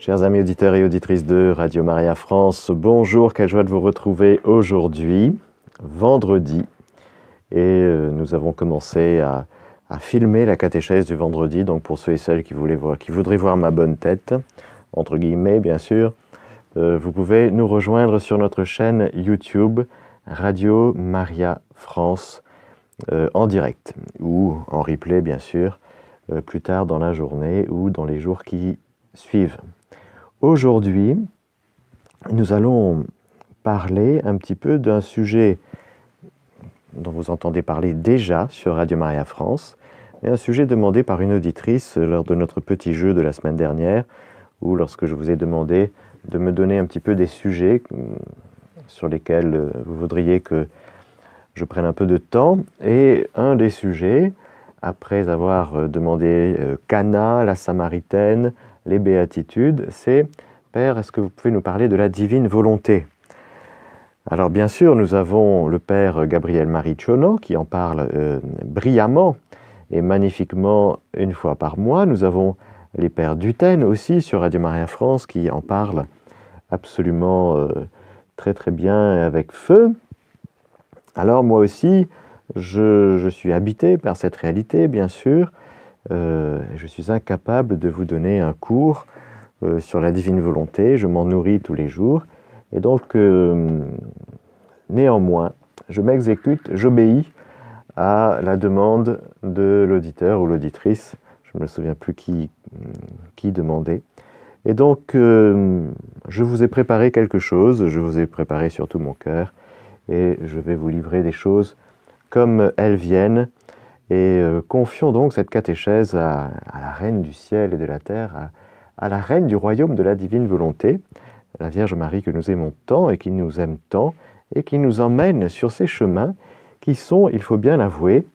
Chers amis auditeurs et auditrices de Radio Maria France, bonjour, quelle joie de vous retrouver aujourd'hui, vendredi. Et nous avons commencé à filmer la catéchèse du vendredi, donc pour ceux et celles qui voudraient voir ma bonne tête, entre guillemets bien sûr, vous pouvez nous rejoindre sur notre chaîne YouTube Radio Maria France en direct, ou en replay bien sûr, plus tard dans la journée ou dans les jours qui suivent. Aujourd'hui, nous allons parler un petit peu d'un sujet dont vous entendez parler déjà sur Radio Maria France, et un sujet demandé par une auditrice lors de notre petit jeu de la semaine dernière, ou lorsque je vous ai demandé de me donner un petit peu des sujets sur lesquels vous voudriez que je prenne un peu de temps. Et un des sujets, après avoir demandé Cana, la Samaritaine, les béatitudes, c'est « Père, est-ce que vous pouvez nous parler de la divine volonté ?» Alors bien sûr, nous avons le Père Gabriel-Marie Chono qui en parle brillamment et magnifiquement une fois par mois. Nous avons les Pères Duten aussi sur Radio Maria France qui en parlent absolument très très bien et avec feu. Alors moi aussi, je suis habité par cette réalité, bien sûr. Je suis incapable de vous donner un cours sur la divine volonté. Je m'en nourris tous les jours. Et donc, néanmoins, je m'exécute, j'obéis à la demande de l'auditeur ou l'auditrice. Je ne me souviens plus qui demandait. Et donc, je vous ai préparé quelque chose. Je vous ai préparé surtout mon cœur. Et je vais vous livrer des choses comme elles viennent. Et confions donc cette catéchèse à la Reine du ciel et de la terre, à la Reine du royaume de la divine volonté, la Vierge Marie que nous aimons tant et qui nous aime tant, et qui nous emmène sur ces chemins qui sont, il faut bien l'avouer,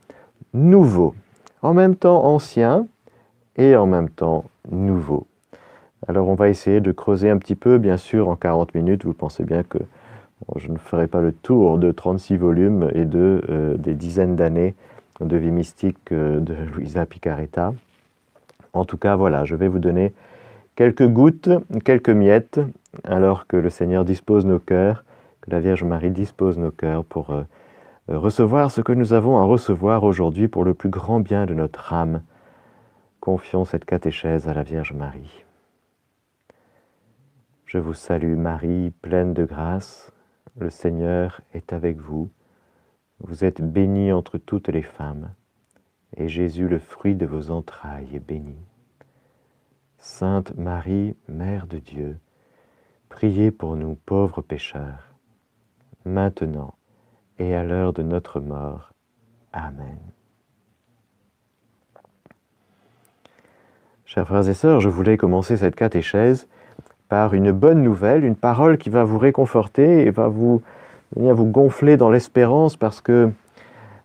nouveaux, en même temps anciens et en même temps nouveaux. Alors on va essayer de creuser un petit peu, bien sûr, en 40 minutes. Vous pensez bien que je ne ferai pas le tour de 36 volumes et des dizaines d'années de vie mystique de Luisa Picaretta. En tout cas, voilà, je vais vous donner quelques gouttes, quelques miettes, alors que le Seigneur dispose nos cœurs, que la Vierge Marie dispose nos cœurs pour recevoir ce que nous avons à recevoir aujourd'hui pour le plus grand bien de notre âme. Confions cette catéchèse à la Vierge Marie. Je vous salue Marie, pleine de grâce, le Seigneur est avec vous. Vous êtes bénie entre toutes les femmes, et Jésus, le fruit de vos entrailles, est béni. Sainte Marie, Mère de Dieu, priez pour nous pauvres pécheurs, maintenant et à l'heure de notre mort. Amen. Chers frères et sœurs, je voulais commencer cette catéchèse par une bonne nouvelle, une parole qui va vous réconforter et va vous gonfler dans l'espérance, parce que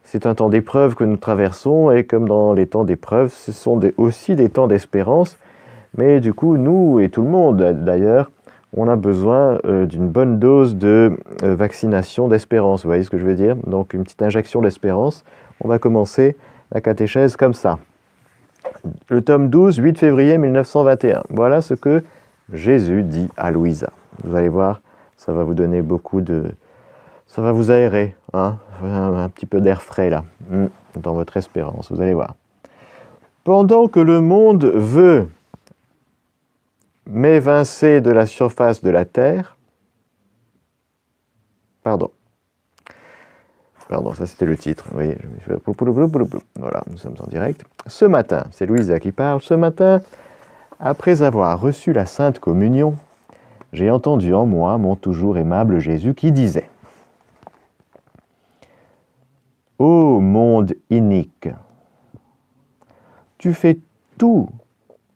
c'est un temps d'épreuve que nous traversons, et comme dans les temps d'épreuve, ce sont aussi des temps d'espérance. Mais du coup, nous et tout le monde d'ailleurs, on a besoin d'une bonne dose de vaccination d'espérance. Vous voyez ce que je veux dire? Donc une petite injection d'espérance. On va commencer la catéchèse comme ça. Le tome 12, 8 février 1921. Voilà ce que Jésus dit à Louisa. Vous allez voir, ça va vous donner beaucoup de... Ça va vous aérer, hein, un petit peu d'air frais là, dans votre espérance, vous allez voir. Pendant que le monde veut m'évincer de la surface de la terre, pardon, ça c'était le titre, vous voyez, voilà, nous sommes en direct. Ce matin, c'est Louisa qui parle, ce matin, après avoir reçu la Sainte Communion, j'ai entendu en moi mon toujours aimable Jésus qui disait: Ô monde inique, tu fais tout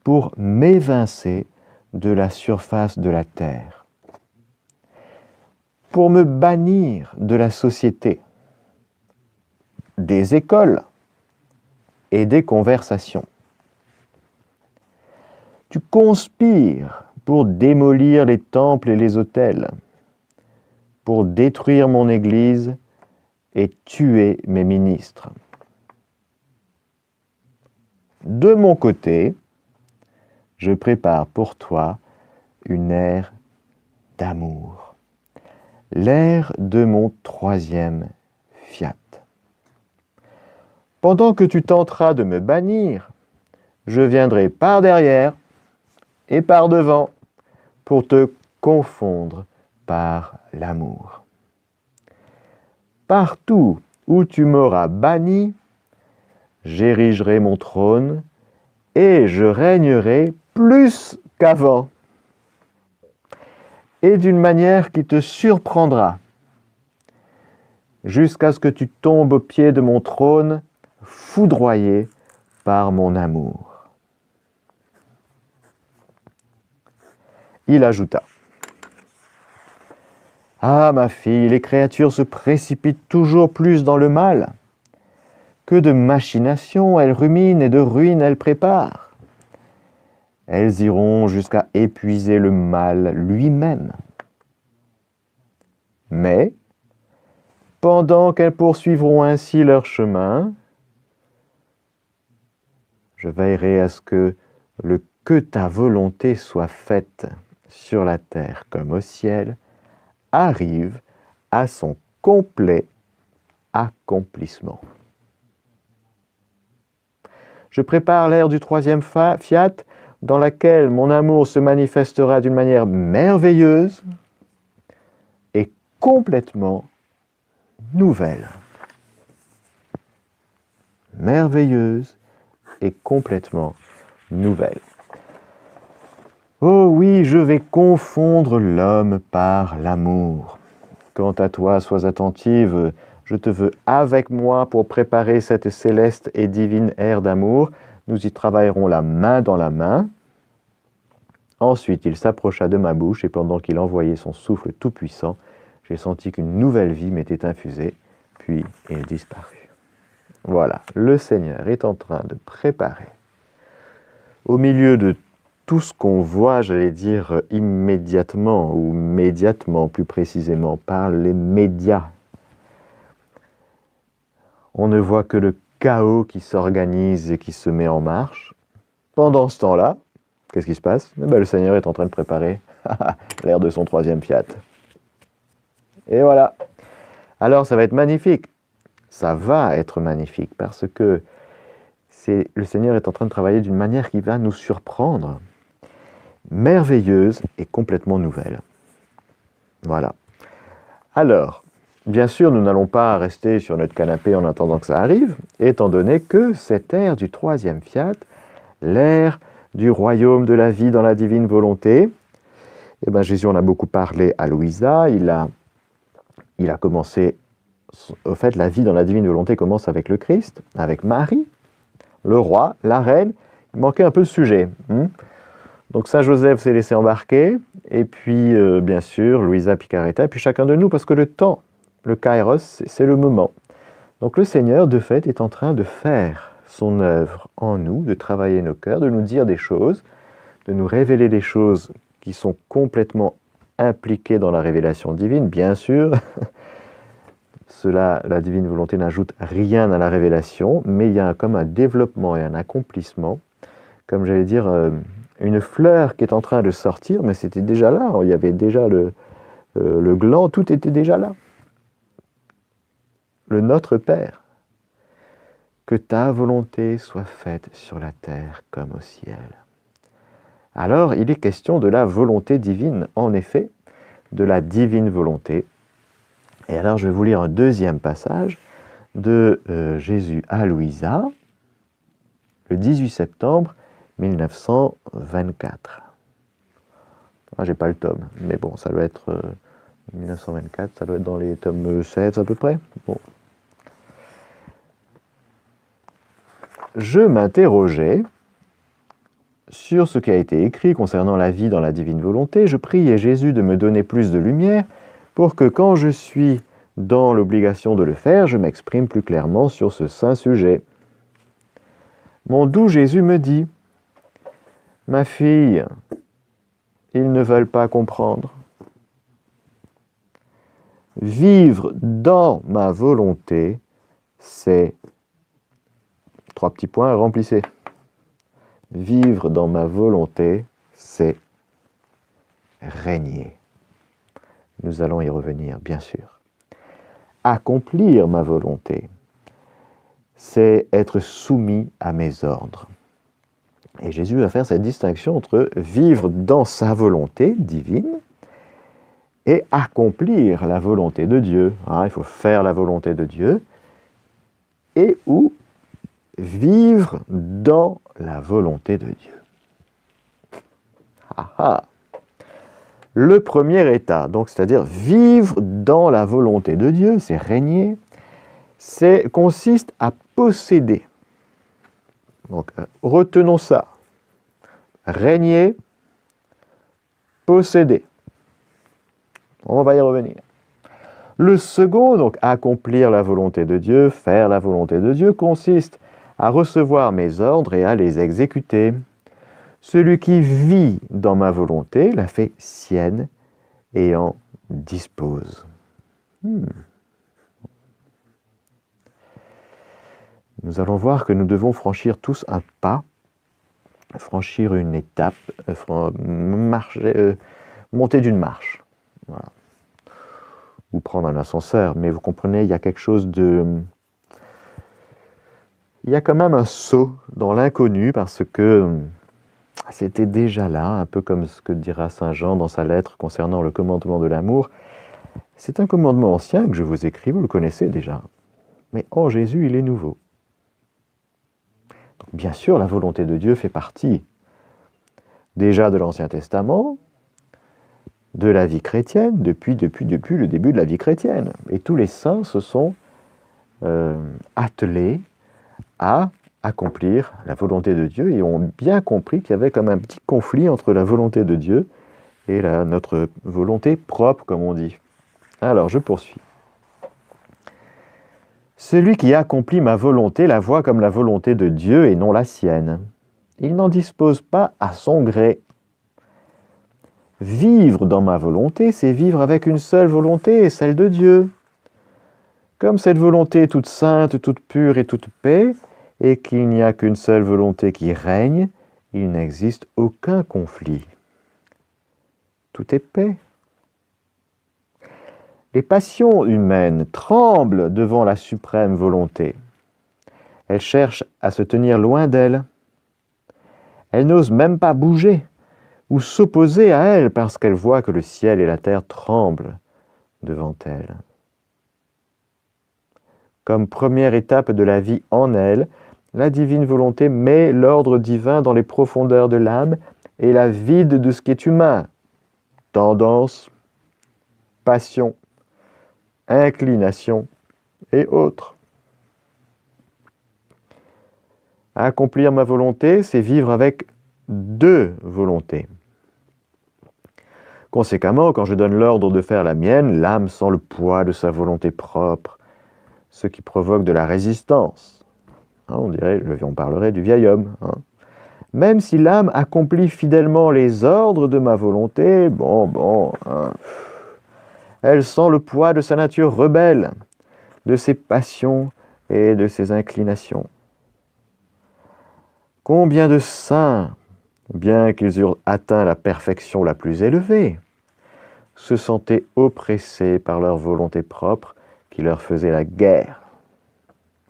pour m'évincer de la surface de la terre, pour me bannir de la société, des écoles et des conversations. Tu conspires pour démolir les temples et les autels, pour détruire mon Église et tuer mes ministres. De mon côté, je prépare pour toi une ère d'amour. L'ère de mon troisième fiat. Pendant que tu tenteras de me bannir, je viendrai par derrière et par devant pour te confondre par l'amour. Partout où tu m'auras banni, j'érigerai mon trône et je régnerai plus qu'avant. Et d'une manière qui te surprendra, jusqu'à ce que tu tombes au pied de mon trône, foudroyé par mon amour. Il ajouta, « Ah, ma fille, les créatures se précipitent toujours plus dans le mal. Que de machinations elles ruminent et de ruines elles préparent. Elles iront jusqu'à épuiser le mal lui-même. Mais, pendant qu'elles poursuivront ainsi leur chemin, je veillerai à ce que ta volonté soit faite sur la terre comme au ciel arrive à son complet accomplissement. Je prépare l'ère du troisième fiat dans laquelle mon amour se manifestera d'une manière merveilleuse et complètement nouvelle. Merveilleuse et complètement nouvelle. Oh oui, je vais confondre l'homme par l'amour. Quant à toi, sois attentive, je te veux avec moi pour préparer cette céleste et divine ère d'amour. Nous y travaillerons la main dans la main. Ensuite, il s'approcha de ma bouche et pendant qu'il envoyait son souffle tout-puissant, j'ai senti qu'une nouvelle vie m'était infusée, puis il disparut. Voilà, le Seigneur est en train de préparer, au milieu de tout ce qu'on voit, j'allais dire immédiatement, ou médiatement plus précisément, par les médias. On ne voit que le chaos qui s'organise et qui se met en marche. Pendant ce temps-là, qu'est-ce qui se passe? Le Seigneur est en train de préparer l'ère de son troisième fiat. Et voilà. Alors ça va être magnifique. Ça va être magnifique parce que le Seigneur est en train de travailler d'une manière qui va nous surprendre, merveilleuse et complètement nouvelle. Voilà. Alors, bien sûr, nous n'allons pas rester sur notre canapé en attendant que ça arrive, étant donné que cette ère du troisième fiat, l'ère du royaume de la vie dans la divine volonté, eh bien, Jésus en a beaucoup parlé à Louisa, il a commencé, au fait, la vie dans la divine volonté commence avec le Christ, avec Marie, le roi, la reine, il manquait un peu de sujet. Donc Saint Joseph s'est laissé embarquer, et puis bien sûr Louisa Picaretta, et puis chacun de nous, parce que le temps, le kairos, c'est le moment. Donc le Seigneur, de fait, est en train de faire son œuvre en nous, de travailler nos cœurs, de nous dire des choses, de nous révéler des choses qui sont complètement impliquées dans la révélation divine, bien sûr. Cela, la divine volonté n'ajoute rien à la révélation, mais il y a comme un développement et un accomplissement, comme j'allais dire, une fleur qui est en train de sortir, mais c'était déjà là, il y avait déjà le gland, tout était déjà là. Le Notre Père, que ta volonté soit faite sur la terre comme au ciel. Alors, il est question de la volonté divine, en effet, de la divine volonté. Et alors, je vais vous lire un deuxième passage de Jésus à Louisa, le 18 septembre 1924. Ah, j'ai pas le tome, mais bon, ça doit être 1924, ça doit être dans les tomes 7 à peu près. Bon. Je m'interrogeais sur ce qui a été écrit concernant la vie dans la divine volonté. Je priais Jésus de me donner plus de lumière pour que quand je suis dans l'obligation de le faire, je m'exprime plus clairement sur ce saint sujet. Mon doux Jésus me dit, « Ma fille, ils ne veulent pas comprendre. Vivre dans ma volonté, c'est... » 3 petits points, remplissez. Vivre dans ma volonté, c'est... régner. Nous allons y revenir, bien sûr. Accomplir ma volonté, c'est être soumis à mes ordres. Et Jésus va faire cette distinction entre vivre dans sa volonté divine et accomplir la volonté de Dieu. Il faut faire la volonté de Dieu et ou vivre dans la volonté de Dieu. Le premier état, donc c'est-à-dire vivre dans la volonté de Dieu, c'est régner, consiste à posséder. Donc retenons ça. Régner, posséder. On va y revenir. Le second, donc accomplir la volonté de Dieu, faire la volonté de Dieu, consiste à recevoir mes ordres et à les exécuter. Celui qui vit dans ma volonté la fait sienne et en dispose. Nous allons voir que nous devons franchir tous un pas, franchir une étape, monter d'une marche. Voilà. Ou prendre un ascenseur, mais vous comprenez, il y a quelque chose de... Il y a quand même un saut dans l'inconnu parce que c'était déjà là, un peu comme ce que dira Saint Jean dans sa lettre concernant le commandement de l'amour. C'est un commandement ancien que je vous écris, vous le connaissez déjà. Mais en Jésus, il est nouveau. Donc, bien sûr, la volonté de Dieu fait partie déjà de l'Ancien Testament, de la vie chrétienne, depuis le début de la vie chrétienne. Et tous les saints se sont attelés à accomplir la volonté de Dieu et ont bien compris qu'il y avait comme un petit conflit entre la volonté de Dieu et notre volonté propre, comme on dit. Alors, je poursuis. Celui qui accomplit ma volonté la voit comme la volonté de Dieu et non la sienne. Il n'en dispose pas à son gré. Vivre dans ma volonté, c'est vivre avec une seule volonté, celle de Dieu. Comme cette volonté est toute sainte, toute pure et toute paix, et qu'il n'y a qu'une seule volonté qui règne, il n'existe aucun conflit. Tout est paix. Les passions humaines tremblent devant la suprême volonté. Elles cherchent à se tenir loin d'elle. Elles n'osent même pas bouger ou s'opposer à elle parce qu'elles voient que le ciel et la terre tremblent devant elles. Comme première étape de la vie en elle, la divine volonté met l'ordre divin dans les profondeurs de l'âme et la vide de ce qui est humain. Tendance, passion, inclination et autres. Accomplir ma volonté, c'est vivre avec deux volontés. Conséquemment, quand je donne l'ordre de faire la mienne, l'âme sent le poids de sa volonté propre, ce qui provoque de la résistance. On parlerait du vieil homme. Même si l'âme accomplit fidèlement les ordres de ma volonté, elle sent le poids de sa nature rebelle, de ses passions et de ses inclinations. Combien de saints, bien qu'ils eurent atteint la perfection la plus élevée, se sentaient oppressés par leur volonté propre qui leur faisait la guerre.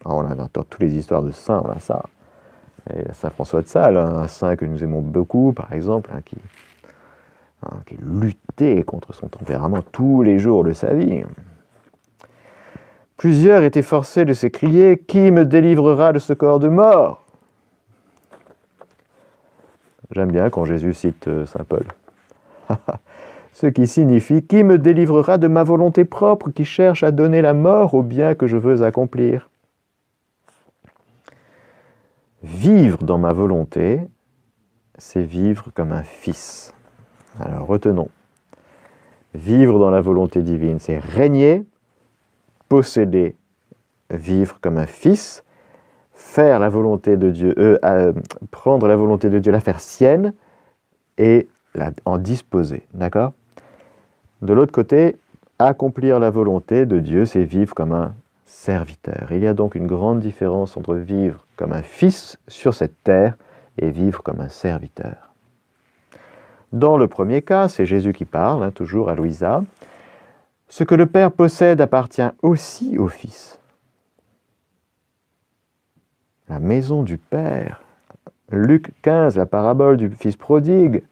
On a dans toutes les histoires de saints, on a ça. Et Saint François de Sales, un saint que nous aimons beaucoup, par exemple, qui luttait contre son tempérament tous les jours de sa vie. Plusieurs étaient forcés de s'écrier « Qui me délivrera de ce corps de mort ?» J'aime bien quand Jésus cite Saint Paul. Ce qui signifie « Qui me délivrera de ma volonté propre qui cherche à donner la mort au bien que je veux accomplir ?» Vivre dans ma volonté, c'est vivre comme un fils. Alors retenons. Vivre dans la volonté divine, c'est régner, posséder, vivre comme un fils, faire la volonté de Dieu, prendre la volonté de Dieu, la faire sienne et en disposer. D'accord ? De l'autre côté, accomplir la volonté de Dieu, c'est vivre comme un serviteur. Il y a donc une grande différence entre vivre comme un fils sur cette terre et vivre comme un serviteur. Dans le premier cas, c'est Jésus qui parle, toujours à Louisa. Ce que le Père possède appartient aussi au Fils. La maison du Père. Luc 15, la parabole du Fils prodigue.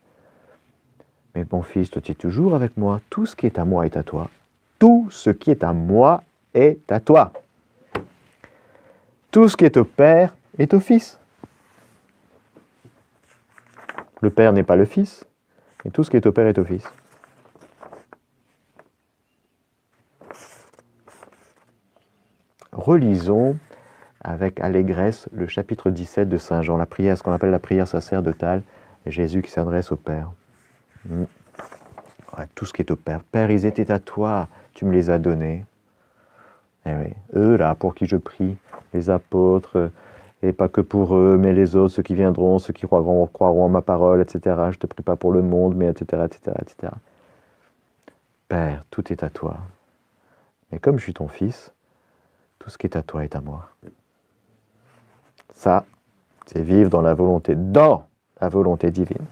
Mais mon fils, toi, tu es toujours avec moi. Tout ce qui est à moi est à toi. Tout ce qui est à moi est à toi. Tout ce qui est au Père est au Fils. Le Père n'est pas le Fils, et tout ce qui est au Père est au Fils. Relisons avec allégresse le chapitre 17 de Saint Jean, la prière, ce qu'on appelle la prière sacerdotale, Jésus qui s'adresse au Père. Ouais, tout ce qui est au Père. Père, ils étaient à toi, tu me les as donnés. Eh oui, eux là, pour qui je prie, les apôtres, et pas que pour eux, mais les autres, ceux qui viendront, ceux qui croiront en ma parole, etc. Je te prie pas pour le monde, mais etc., etc., etc. Père, tout est à toi. Mais comme je suis ton fils, tout ce qui est à toi est à moi. Ça, c'est vivre dans la volonté divine.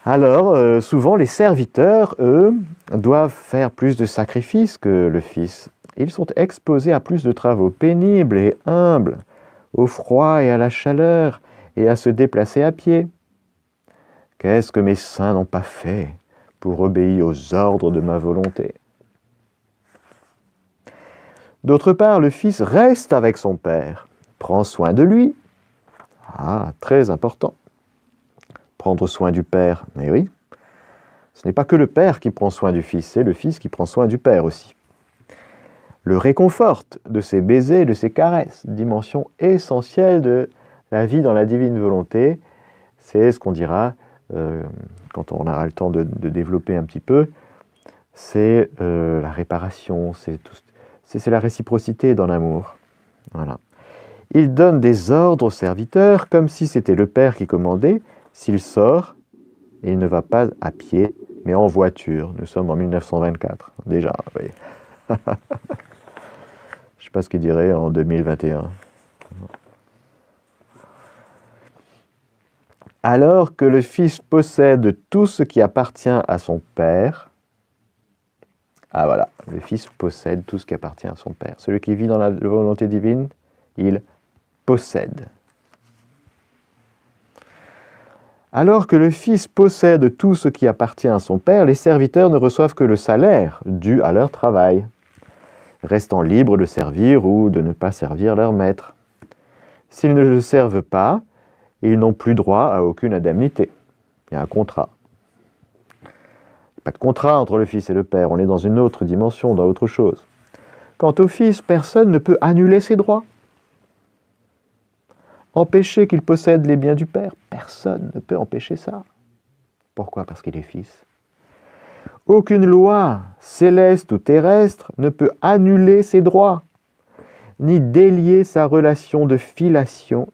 Alors, souvent, les serviteurs, eux, doivent faire plus de sacrifices que le Fils. Ils sont exposés à plus de travaux pénibles et humbles, au froid et à la chaleur, et à se déplacer à pied. Qu'est-ce que mes saints n'ont pas fait pour obéir aux ordres de ma volonté? D'autre part, le Fils reste avec son Père, prend soin de lui. Ah, très important. Prendre soin du Père, mais oui. Ce n'est pas que le Père qui prend soin du Fils, c'est le Fils qui prend soin du Père aussi. Le réconforte de ses baisers, de ses caresses, dimension essentielle de la vie dans la divine volonté. C'est ce qu'on dira, quand on aura le temps de développer un petit peu, c'est la réparation, c'est la réciprocité dans l'amour. Voilà. Il donne des ordres aux serviteurs comme si c'était le Père qui commandait. S'il sort, il ne va pas à pied, mais en voiture. Nous sommes en 1924, déjà. Oui. Je ne sais pas ce qu'il dirait en 2021. Alors que le Fils possède tout ce qui appartient à son Père, ah voilà, le Fils possède tout ce qui appartient à son Père. Celui qui vit dans la volonté divine, il possède. Alors que le Fils possède tout ce qui appartient à son Père, les serviteurs ne reçoivent que le salaire dû à leur travail, restant libres de servir ou de ne pas servir leur maître. S'ils ne le servent pas, ils n'ont plus droit à aucune indemnité. Il y a un contrat. Pas de contrat entre le Fils et le Père, on est dans une autre dimension, dans autre chose. Quant au Fils, personne ne peut annuler ses droits. Empêcher qu'il possède les biens du Père, personne ne peut empêcher ça. Pourquoi? Parce qu'il est Fils. Aucune loi, céleste ou terrestre, ne peut annuler ses droits, ni délier sa relation de filiation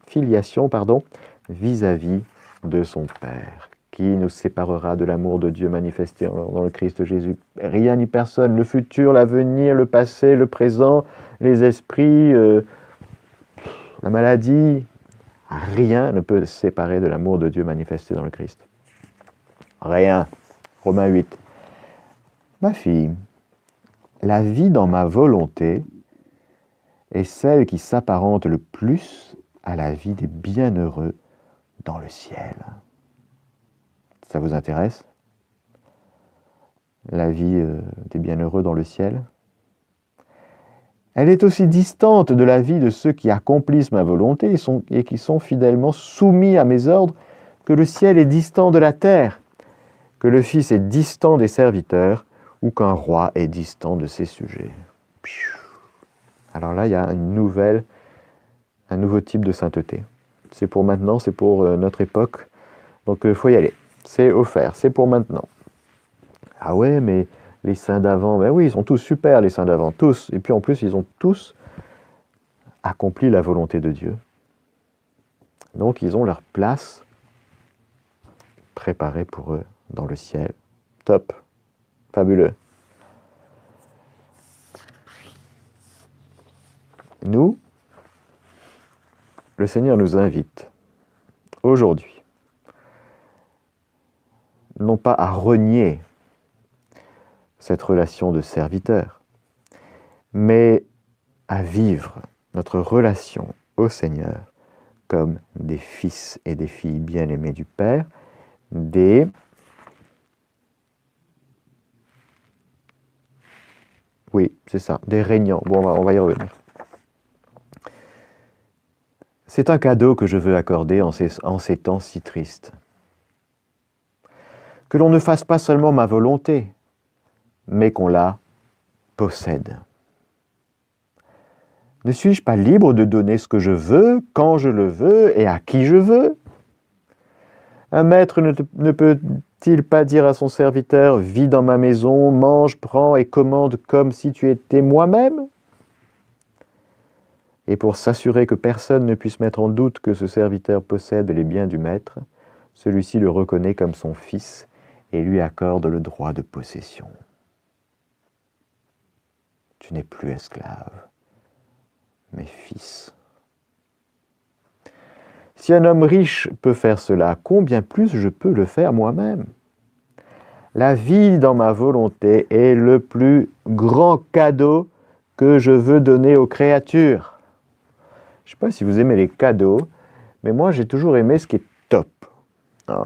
vis-à-vis de son Père. Qui nous séparera de l'amour de Dieu manifesté dans le Christ Jésus? Rien ni personne, le futur, l'avenir, le passé, le présent, les esprits, la maladie, rien ne peut se séparer de l'amour de Dieu manifesté dans le Christ. Rien. Romains 8. Ma fille, la vie dans ma volonté est celle qui s'apparente le plus à la vie des bienheureux dans le ciel. Ça vous intéresse? La vie des bienheureux dans le ciel? Elle est aussi distante de la vie de ceux qui accomplissent ma volonté et qui sont fidèlement soumis à mes ordres, que le ciel est distant de la terre, que le Fils est distant des serviteurs, ou qu'un roi est distant de ses sujets. Alors là, il y a un nouveau type de sainteté. C'est pour maintenant, c'est pour notre époque, donc il faut y aller. C'est offert, c'est pour maintenant. Ah ouais, mais les saints d'avant, ben oui, ils sont tous super, les saints d'avant, tous. Et puis en plus, ils ont tous accompli la volonté de Dieu. Donc ils ont leur place préparée pour eux dans le ciel. Top, fabuleux. Nous, le Seigneur nous invite aujourd'hui non pas à renier cette relation de serviteur, mais à vivre notre relation au Seigneur comme des fils et des filles bien-aimés du Père, oui, c'est ça, des régnants. Bon, on va y revenir. C'est un cadeau que je veux accorder en ces temps si tristes. Que l'on ne fasse pas seulement ma volonté, mais qu'on la possède. Ne suis-je pas libre de donner ce que je veux, quand je le veux et à qui je veux? Un maître ne peut-il pas dire à son serviteur « Vis dans ma maison, mange, prends et commande comme si tu étais moi-même » ? Et pour s'assurer que personne ne puisse mettre en doute que ce serviteur possède les biens du maître, celui-ci le reconnaît comme son fils et lui accorde le droit de possession. Tu n'es plus esclave, mais fils. Si un homme riche peut faire cela, combien plus je peux le faire moi-même? La vie dans ma volonté est le plus grand cadeau que je veux donner aux créatures. Je ne sais pas si vous aimez les cadeaux, mais moi j'ai toujours aimé ce qui est top. Hein?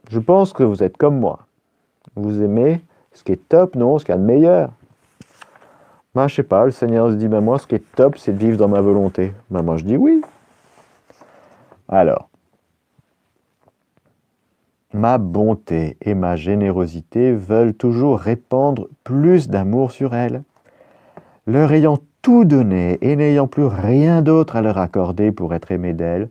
Je pense que vous êtes comme moi. Vous aimez ce qui est top, non, ce qu'il y a de meilleur. Ben, je sais pas, le Seigneur se dit, ben, moi ce qui est top, c'est de vivre dans ma volonté. Ben, moi je dis oui. Alors, ma bonté et ma générosité veulent toujours répandre plus d'amour sur elle. Leur ayant tout donné et n'ayant plus rien d'autre à leur accorder pour être aimé d'elles,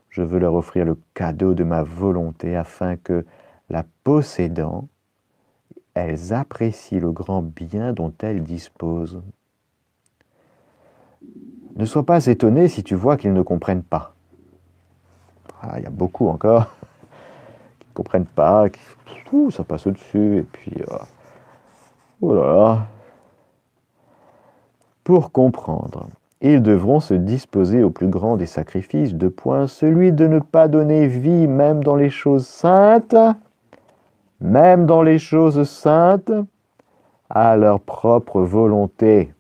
je veux leur offrir le cadeau de ma volonté afin que, la possédant, elles apprécient le grand bien dont elles disposent. Ne sois pas étonné si tu vois qu'ils ne comprennent pas. Ah, il y a beaucoup encore qui ne comprennent pas, ça passe au-dessus, et puis... oh là là. Pour comprendre, ils devront se disposer au plus grand des sacrifices, celui de ne pas donner vie même dans les choses saintes, à leur propre volonté.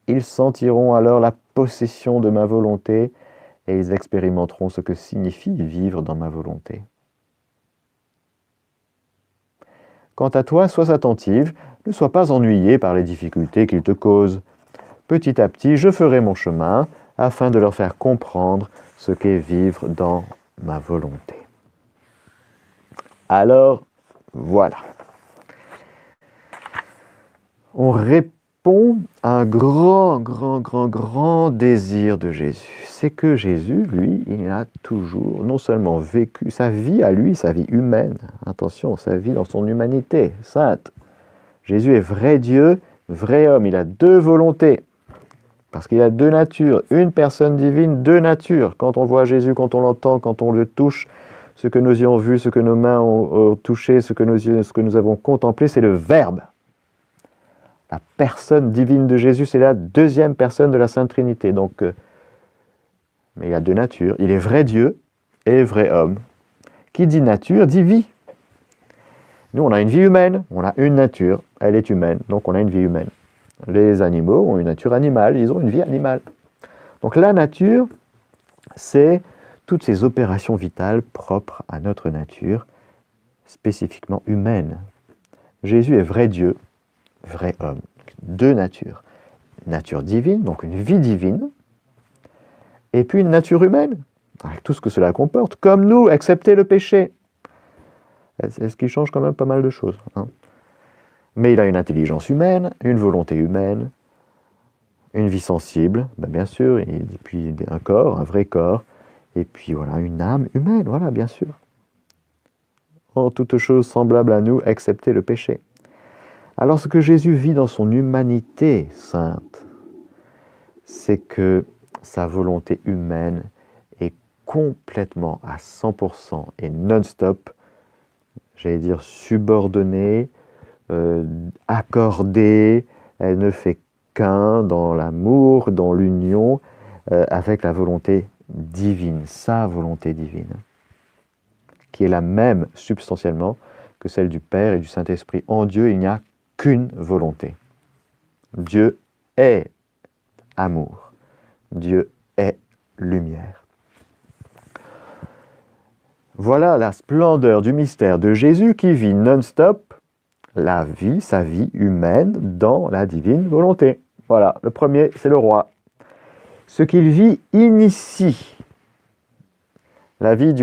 Ils sentiront alors la possession de ma volonté et ils expérimenteront ce que signifie vivre dans ma volonté. Quant à toi, sois attentive, ne sois pas ennuyé par les difficultés qu'ils te causent. Petit à petit, je ferai mon chemin afin de leur faire comprendre ce qu'est vivre dans ma volonté. Alors, voilà. On répond à un grand désir de Jésus. C'est que Jésus, lui, il a toujours non seulement vécu sa vie à lui, sa vie humaine, attention, sa vie dans son humanité sainte. Jésus est vrai Dieu, vrai homme, il a deux volontés. Parce qu'il y a deux natures, une personne divine, deux natures. Quand on voit Jésus, quand on l'entend, quand on le touche, ce que nos yeux ont vu, ce que nos mains ont touché, ce que nous avons contemplé, c'est le Verbe. La personne divine de Jésus, c'est la deuxième personne de la Sainte Trinité. Donc, mais il y a deux natures. Il est vrai Dieu et vrai homme. Qui dit nature, dit vie. Nous, on a une vie humaine, on a une nature, elle est humaine, donc on a une vie humaine. Les animaux ont une nature animale, ils ont une vie animale. Donc la nature, c'est toutes ces opérations vitales propres à notre nature, spécifiquement humaine. Jésus est vrai Dieu, vrai homme. Deux natures. Nature divine, donc une vie divine, et puis une nature humaine, avec tout ce que cela comporte, comme nous, excepté le péché. C'est ce qui change quand même pas mal de choses. Hein. Mais il a une intelligence humaine, une volonté humaine, une vie sensible, ben bien sûr, et puis un corps, un vrai corps, et puis voilà, une âme humaine, voilà, bien sûr. En toute chose semblable à nous, excepté le péché. Alors ce que Jésus vit dans son humanité sainte, c'est que sa volonté humaine est complètement à 100% et non-stop, j'allais dire subordonnée, accordée, elle ne fait qu'un dans l'amour, dans l'union avec la volonté divine, sa volonté divine, qui est la même substantiellement que celle du Père et du Saint-Esprit. En Dieu, il n'y a qu'une volonté. Dieu est amour. Dieu est lumière. Voilà la splendeur du mystère de Jésus qui vit non-stop la vie, sa vie humaine dans la divine volonté. Voilà, le premier, c'est le roi. Ce qu'il vit initie. La vie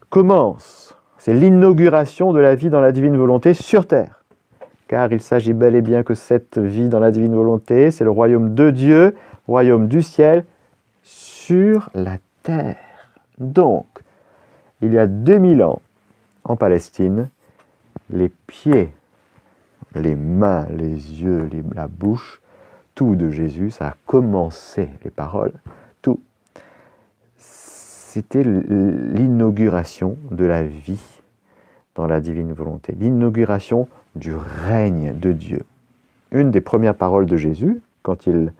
commence. C'est l'inauguration de la vie dans la divine volonté sur terre. Car il s'agit bel et bien que cette vie dans la divine volonté, c'est le royaume de Dieu, royaume du ciel, sur la terre. Donc, il y a 2000 ans, en Palestine, les pieds, les mains, les yeux, la bouche, tout de Jésus, ça a commencé, les paroles, tout. C'était l'inauguration de la vie dans la divine volonté, l'inauguration du règne de Dieu. Une des premières paroles de Jésus, quand il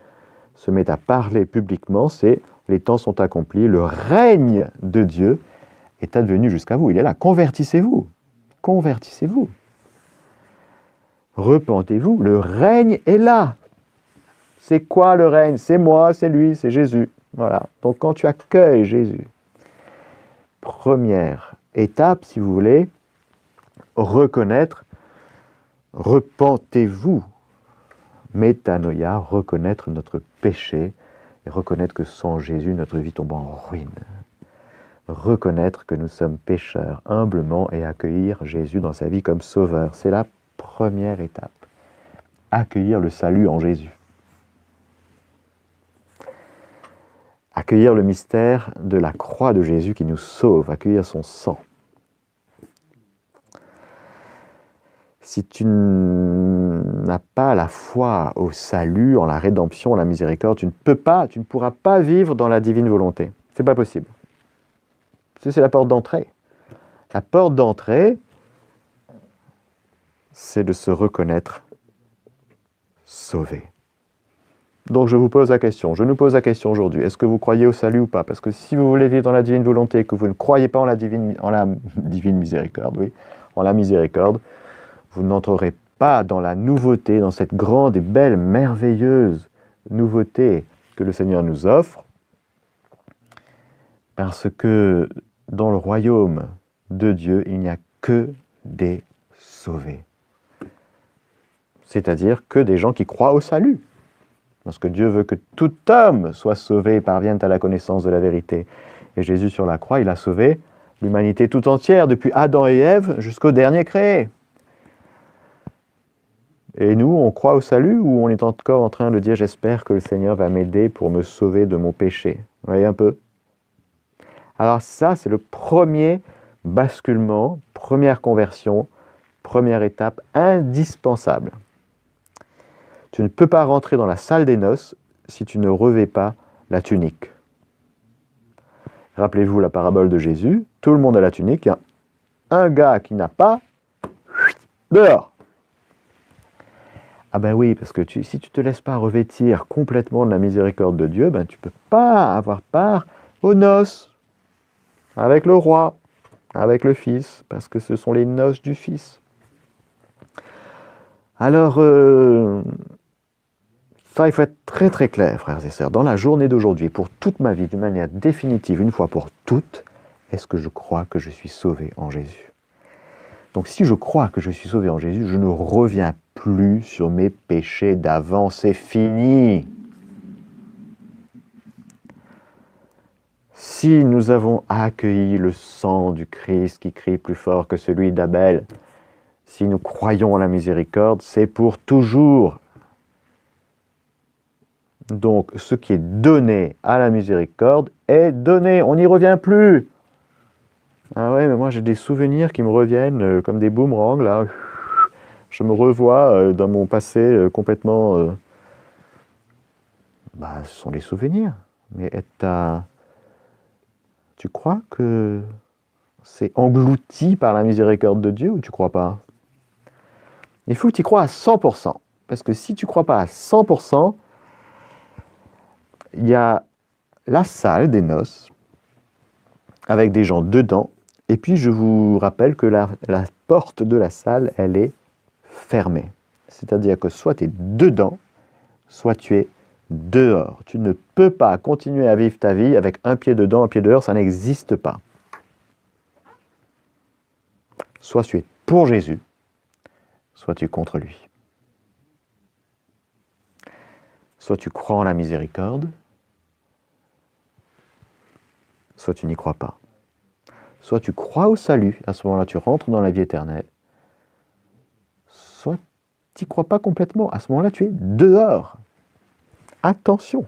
se met à parler publiquement, c'est « les temps sont accomplis, le règne de Dieu est advenu jusqu'à vous ». Il est là, convertissez-vous, convertissez-vous. Repentez-vous, le règne est là. C'est quoi le règne? C'est moi, c'est lui, c'est Jésus. Voilà. Donc quand tu accueilles Jésus, première étape, si vous voulez, reconnaître, repentez-vous, métanoïa, reconnaître notre péché et reconnaître que sans Jésus, notre vie tombe en ruine. Reconnaître que nous sommes pécheurs humblement et accueillir Jésus dans sa vie comme sauveur. C'est la première étape. Accueillir le salut en Jésus. Accueillir le mystère de la croix de Jésus qui nous sauve, accueillir son sang. Si tu n'as pas la foi au salut, en la rédemption, en la miséricorde, tu ne pourras pas vivre dans la divine volonté. C'est pas possible. C'est la porte d'entrée. La porte d'entrée, c'est de se reconnaître sauvé. Donc je vous pose la question, je nous pose la question aujourd'hui, est-ce que vous croyez au salut ou pas? Parce que si vous voulez vivre dans la divine volonté et que vous ne croyez pas en la divine miséricorde, oui, en la miséricorde, vous n'entrerez pas dans la nouveauté, dans cette grande et belle, merveilleuse nouveauté que le Seigneur nous offre, parce que dans le royaume de Dieu, il n'y a que des sauvés. C'est-à-dire que des gens qui croient au salut. Parce que Dieu veut que tout homme soit sauvé et parvienne à la connaissance de la vérité. Et Jésus sur la croix, il a sauvé l'humanité tout entière, depuis Adam et Ève jusqu'au dernier créé. Et nous, on croit au salut ou on est encore en train de dire « j'espère que le Seigneur va m'aider pour me sauver de mon péché ». Vous voyez un peu? Alors ça, c'est le premier basculement, première conversion, première étape indispensable. Tu ne peux pas rentrer dans la salle des noces si tu ne revêts pas la tunique. Rappelez-vous la parabole de Jésus, tout le monde a la tunique, il y a un gars qui n'a pas, dehors. Ah ben oui, parce que si tu ne te laisses pas revêtir complètement de la miséricorde de Dieu, ben tu ne peux pas avoir part aux noces, avec le roi, avec le Fils, parce que ce sont les noces du Fils. Alors, ça, il faut être très très clair, frères et sœurs. Dans la journée d'aujourd'hui, pour toute ma vie, d'une manière définitive, une fois pour toutes, est-ce que je crois que je suis sauvé en Jésus? Donc si je crois que je suis sauvé en Jésus, je ne reviens plus sur mes péchés d'avant, c'est fini. Si nous avons accueilli le sang du Christ qui crie plus fort que celui d'Abel, si nous croyons en la miséricorde, c'est pour toujours. Donc, ce qui est donné à la miséricorde est donné. On n'y revient plus. Ah ouais, mais moi j'ai des souvenirs qui me reviennent comme des boomerangs, là. Je me revois dans mon passé complètement... ce sont des souvenirs. Mais tu crois que c'est englouti par la miséricorde de Dieu ou tu crois pas? Il faut que tu y crois à 100%. Parce que si tu ne crois pas à 100%, il y a la salle des noces avec des gens dedans. Et puis, je vous rappelle que la porte de la salle, elle est fermée. C'est-à-dire que soit tu es dedans, soit tu es dehors. Tu ne peux pas continuer à vivre ta vie avec un pied dedans, un pied dehors, ça n'existe pas. Soit tu es pour Jésus, soit tu es contre lui. Soit tu crois en la miséricorde, soit tu n'y crois pas. Soit tu crois au salut, à ce moment-là tu rentres dans la vie éternelle, soit tu n'y crois pas complètement, à ce moment-là tu es dehors. Attention.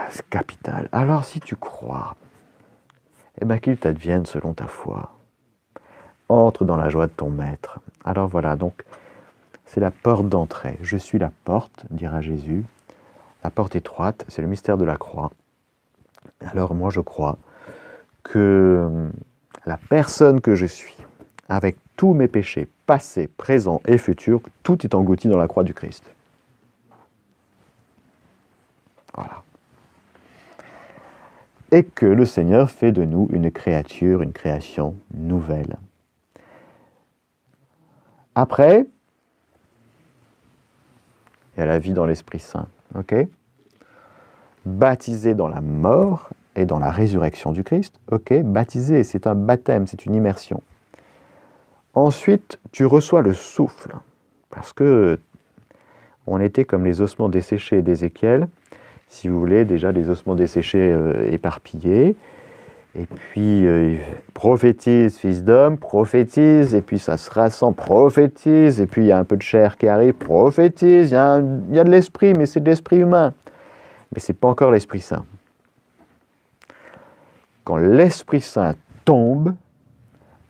C'est capital. Alors si tu crois, eh bien qu'il t'advienne selon ta foi. Entre dans la joie de ton maître. Alors voilà, donc c'est la porte d'entrée. Je suis la porte, dira Jésus. La porte étroite, c'est le mystère de la croix. Alors moi je crois que la personne que je suis, avec tous mes péchés, passés, présents et futurs, tout est englouti dans la croix du Christ. Voilà. Et que le Seigneur fait de nous une créature, une création nouvelle. Après, il y a la vie dans l'Esprit Saint. Ok ? Baptisé dans la mort et dans la résurrection du Christ. Ok ? Baptisé, c'est un baptême, c'est une immersion. Ensuite, tu reçois le souffle. Parce que on était comme les ossements desséchés d'Ézéchiel. Si vous voulez, déjà des ossements desséchés éparpillés. Et puis, prophétise, fils d'homme, prophétise, et puis ça se rassemble, prophétise, et puis il y a un peu de chair qui arrive, prophétise, il y a de l'esprit, mais c'est de l'esprit humain. Mais ce n'est pas encore l'Esprit Saint. Quand l'Esprit Saint tombe,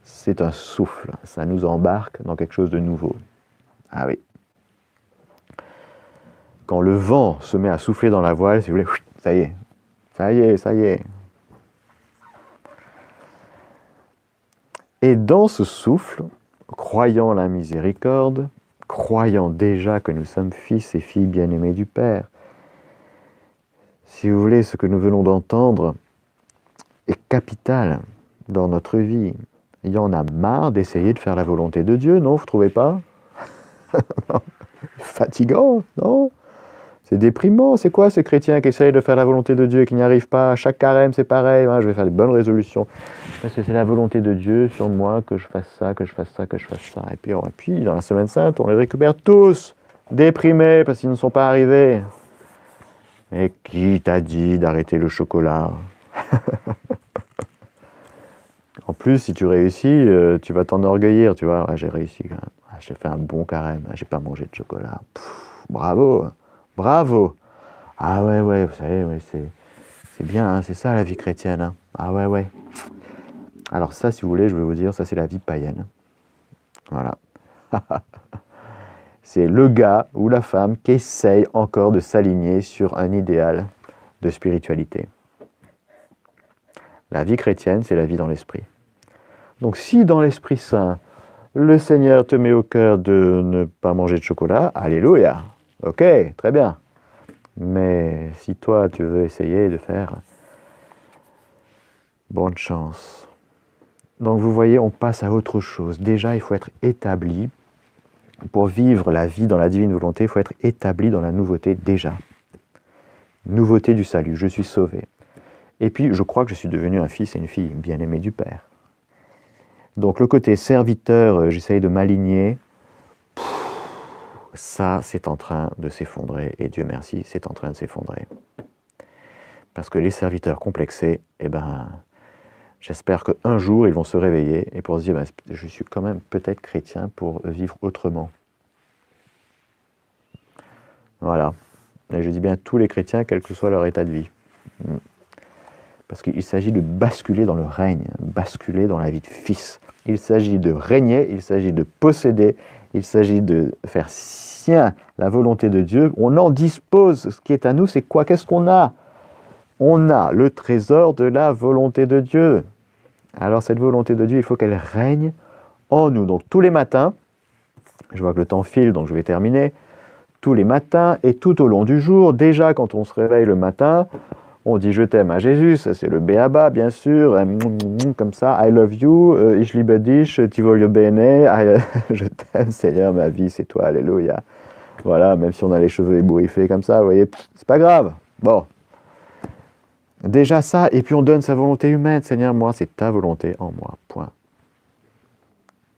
c'est un souffle, ça nous embarque dans quelque chose de nouveau. Ah oui. Quand le vent se met à souffler dans la voile, si vous voulez, ça y est, ça y est, ça y est. Et dans ce souffle, croyant la miséricorde, croyant déjà que nous sommes fils et filles bien-aimés du Père, si vous voulez, ce que nous venons d'entendre est capital dans notre vie. Il y en a marre d'essayer de faire la volonté de Dieu, non, vous ne trouvez pas? Fatigant, non? C'est déprimant, c'est quoi ces chrétiens qui essayent de faire la volonté de Dieu et qui n'y arrivent pas? Chaque carême, c'est pareil, hein, je vais faire des bonnes résolutions. Parce que c'est la volonté de Dieu sur moi, que je fasse ça, que je fasse ça, que je fasse ça. Et puis dans la Semaine Sainte, on les récupère tous, déprimés parce qu'ils ne sont pas arrivés. Et qui t'a dit d'arrêter le chocolat? En plus, si tu réussis, tu vas t'enorgueillir, tu vois. Ah, j'ai réussi quand même. Ah, j'ai fait un bon carême, j'ai pas mangé de chocolat. Bravo, bravo. Ah ouais, vous savez, ouais, c'est bien, hein, c'est ça la vie chrétienne. Hein. Ah ouais. Alors ça, si vous voulez, je vais vous dire, ça c'est la vie païenne. Voilà. C'est le gars ou la femme qui essaye encore de s'aligner sur un idéal de spiritualité. La vie chrétienne, c'est la vie dans l'esprit. Donc si dans l'Esprit Saint, le Seigneur te met au cœur de ne pas manger de chocolat, alléluia, ok, très bien. Mais si toi, tu veux essayer de faire, bonne chance. Donc vous voyez, on passe à autre chose. Déjà, il faut être établi. Pour vivre la vie dans la divine volonté, il faut être établi dans la nouveauté déjà. Nouveauté du salut, je suis sauvé. Et puis, je crois que je suis devenu un fils et une fille bien-aimés du Père. Donc le côté serviteur, j'essaye de m'aligner, ça, c'est en train de s'effondrer. Et Dieu merci, c'est en train de s'effondrer. Parce que les serviteurs complexés, eh ben, j'espère qu'un jour, ils vont se réveiller et pour se dire, ben, je suis quand même peut-être chrétien pour vivre autrement. Voilà. Et je dis bien tous les chrétiens, quel que soit leur état de vie. Parce qu'il s'agit de basculer dans le règne, basculer dans la vie de fils. Il s'agit de régner, il s'agit de posséder, il s'agit de faire sien la volonté de Dieu. On en dispose. Ce qui est à nous, c'est quoi? Qu'est-ce qu'on a? On a le trésor de la volonté de Dieu. Alors cette volonté de Dieu, il faut qu'elle règne en nous. Donc tous les matins, je vois que le temps file, donc je vais terminer. Tous les matins et tout au long du jour, déjà quand on se réveille le matin, On dit je t'aime à Jésus, ça c'est le béaba bien sûr, comme ça, I love you, ich liebe dich, ti voglio bene, je t'aime Seigneur, ma vie c'est toi, alléluia. Voilà, même si on a les cheveux ébouriffés comme ça, vous voyez, c'est pas grave. Bon, déjà ça, et puis on donne sa volonté humaine, Seigneur, moi c'est ta volonté en moi, point.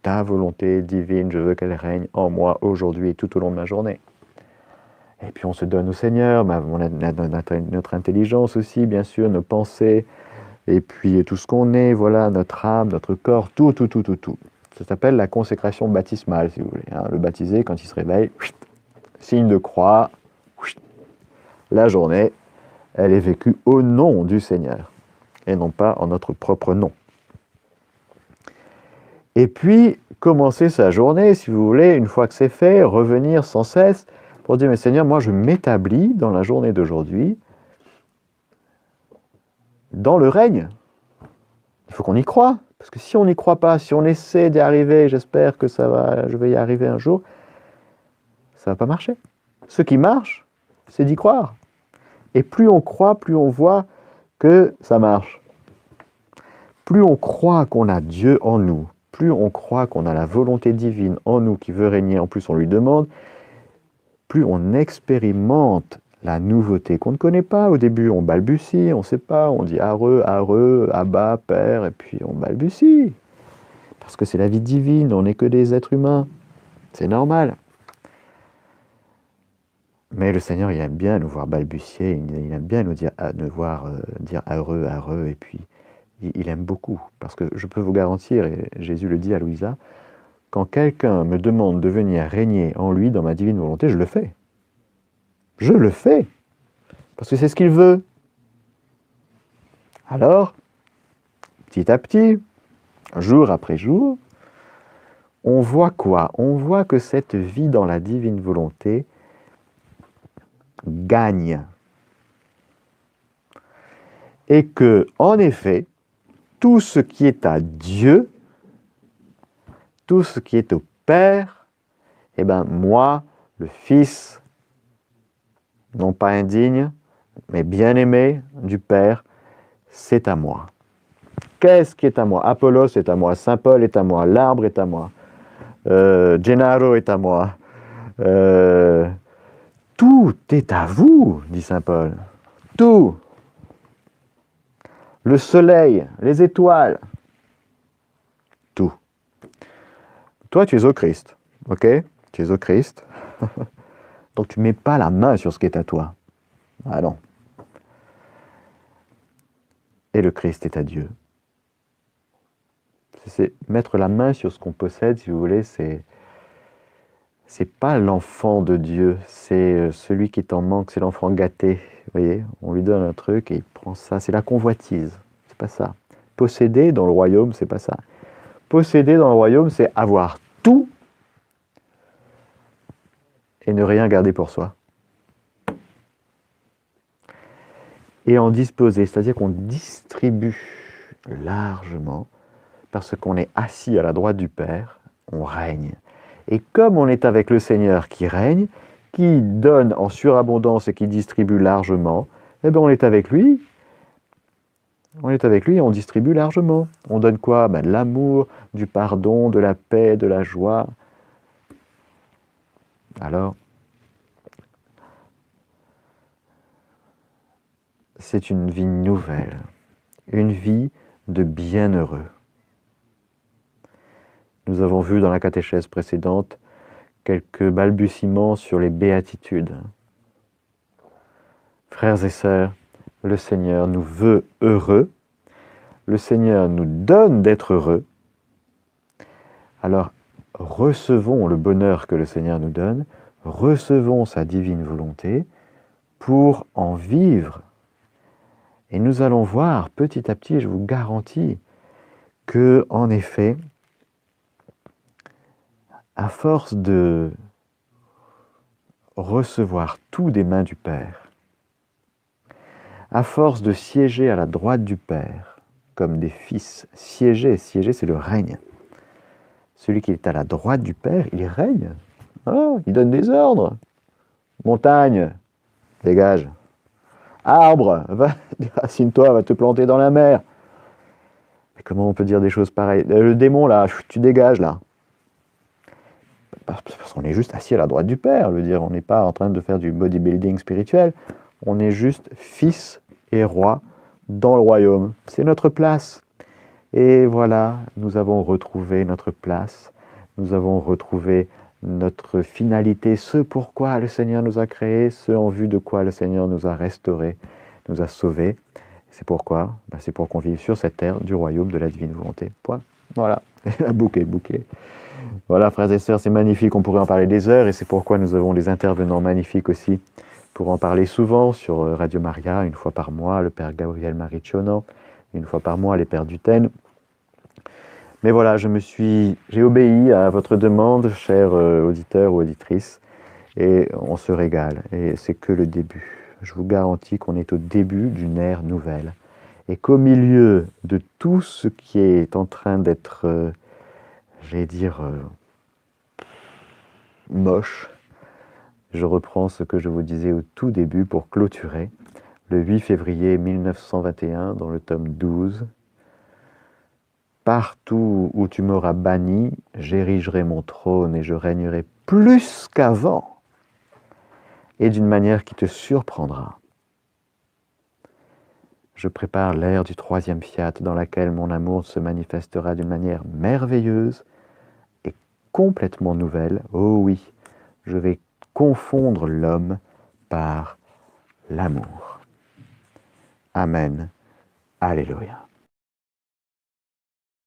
Ta volonté divine, je veux qu'elle règne en moi aujourd'hui et tout au long de ma journée. Et puis on se donne au Seigneur, notre intelligence aussi, bien sûr, nos pensées, et puis tout ce qu'on est, voilà, notre âme, notre corps, tout. Ça s'appelle la consécration baptismale, si vous voulez. Hein. Le baptisé, quand il se réveille, signe de croix, la journée, elle est vécue au nom du Seigneur, et non pas en notre propre nom. Et puis, commencer sa journée, si vous voulez, une fois que c'est fait, revenir sans cesse, pour dire, mais Seigneur, moi je m'établis dans la journée d'aujourd'hui, dans le règne. Il faut qu'on y croie, parce que si on n'y croit pas, si on essaie d'y arriver, j'espère que je vais y arriver un jour, ça ne va pas marcher. Ce qui marche, c'est d'y croire. Et plus on croit, plus on voit que ça marche. Plus on croit qu'on a Dieu en nous, plus on croit qu'on a la volonté divine en nous qui veut régner, en plus on lui demande, plus on expérimente la nouveauté qu'on ne connaît pas. Au début, on balbutie, on ne sait pas, on dit areux, Abba, Père, et puis on balbutie. Parce que c'est la vie divine, on n'est que des êtres humains. C'est normal. Mais le Seigneur, il aime bien nous voir balbutier, il aime bien nous voir dire areux, et puis il aime beaucoup. Parce que je peux vous garantir, et Jésus le dit à Louisa, quand quelqu'un me demande de venir régner en lui dans ma divine volonté, je le fais. Je le fais. Parce que c'est ce qu'il veut. Alors, petit à petit, jour après jour, on voit quoi? On voit que cette vie dans la divine volonté gagne. Et que, en effet, tout ce qui est à Dieu, tout ce qui est au Père, eh bien, moi, le Fils, non pas indigne, mais bien-aimé du Père, c'est à moi. Qu'est-ce qui est à moi? Apollos est à moi, Saint Paul est à moi, l'arbre est à moi, Gennaro est à moi. Tout est à vous, dit Saint Paul. Tout. Le soleil, les étoiles, tout. Toi, tu es au Christ, ok? Tu es au Christ. Donc tu ne mets pas la main sur ce qui est à toi. Ah non. Et le Christ est à Dieu. C'est mettre la main sur ce qu'on possède, si vous voulez, c'est pas l'enfant de Dieu, c'est celui qui est en manque, c'est l'enfant gâté. Vous voyez, on lui donne un truc et il prend ça. C'est la convoitise. C'est pas ça. Posséder dans le royaume, c'est pas ça. Posséder dans le royaume, c'est avoir tout et ne rien garder pour soi. Et en disposer, c'est-à-dire qu'on distribue largement, parce qu'on est assis à la droite du Père, on règne. Et comme on est avec le Seigneur qui règne, qui donne en surabondance et qui distribue largement, eh bien on est avec lui. On est avec lui et on distribue largement. On donne quoi? De l'amour, du pardon, de la paix, de la joie. Alors, c'est une vie nouvelle, une vie de bienheureux. Nous avons vu dans la catéchèse précédente quelques balbutiements sur les béatitudes. Frères et sœurs, le Seigneur nous veut heureux, le Seigneur nous donne d'être heureux. Alors, recevons le bonheur que le Seigneur nous donne, recevons sa divine volonté pour en vivre. Et nous allons voir petit à petit, je vous garantis, que, en effet, à force de recevoir tout des mains du Père, à force de siéger à la droite du Père, comme des fils, siéger c'est le règne. Celui qui est à la droite du Père, il règne. Ah, il donne des ordres. Montagne, dégage. Arbre, va, déracine-toi, va te planter dans la mer. Mais comment on peut dire des choses pareilles? Le démon, là, tu dégages, là. Parce qu'on est juste assis à la droite du Père. Je veux dire, on n'est pas en train de faire du bodybuilding spirituel. On est juste fils et roi dans le royaume. C'est notre place. Et voilà, nous avons retrouvé notre place. Nous avons retrouvé notre finalité, ce pourquoi le Seigneur nous a créés, ce en vue de quoi le Seigneur nous a restaurés, nous a sauvés. C'est pourquoi? C'est pour qu'on vive sur cette terre du royaume de la divine volonté. Point. Voilà. La boucle est bouclée. Voilà, frères et sœurs, c'est magnifique, on pourrait en parler des heures, et c'est pourquoi nous avons des intervenants magnifiques aussi pour en parler souvent sur Radio Maria, une fois par mois, le Père Gabriel Maricciono, une fois par mois, les Pères Dutène. Mais voilà, j'ai obéi à votre demande, chers auditeurs ou auditrices, et on se régale, et c'est que le début. Je vous garantis qu'on est au début d'une ère nouvelle, et qu'au milieu de tout ce qui est en train d'être, j'allais dire, moche, je reprends ce que je vous disais au tout début pour clôturer. Le 8 février 1921, dans le tome 12, « Partout où tu m'auras banni, j'érigerai mon trône et je régnerai plus qu'avant, et d'une manière qui te surprendra. Je prépare l'ère du troisième fiat dans laquelle mon amour se manifestera d'une manière merveilleuse et complètement nouvelle. Oh oui, je vais confondre l'homme par l'amour. Amen. Alléluia.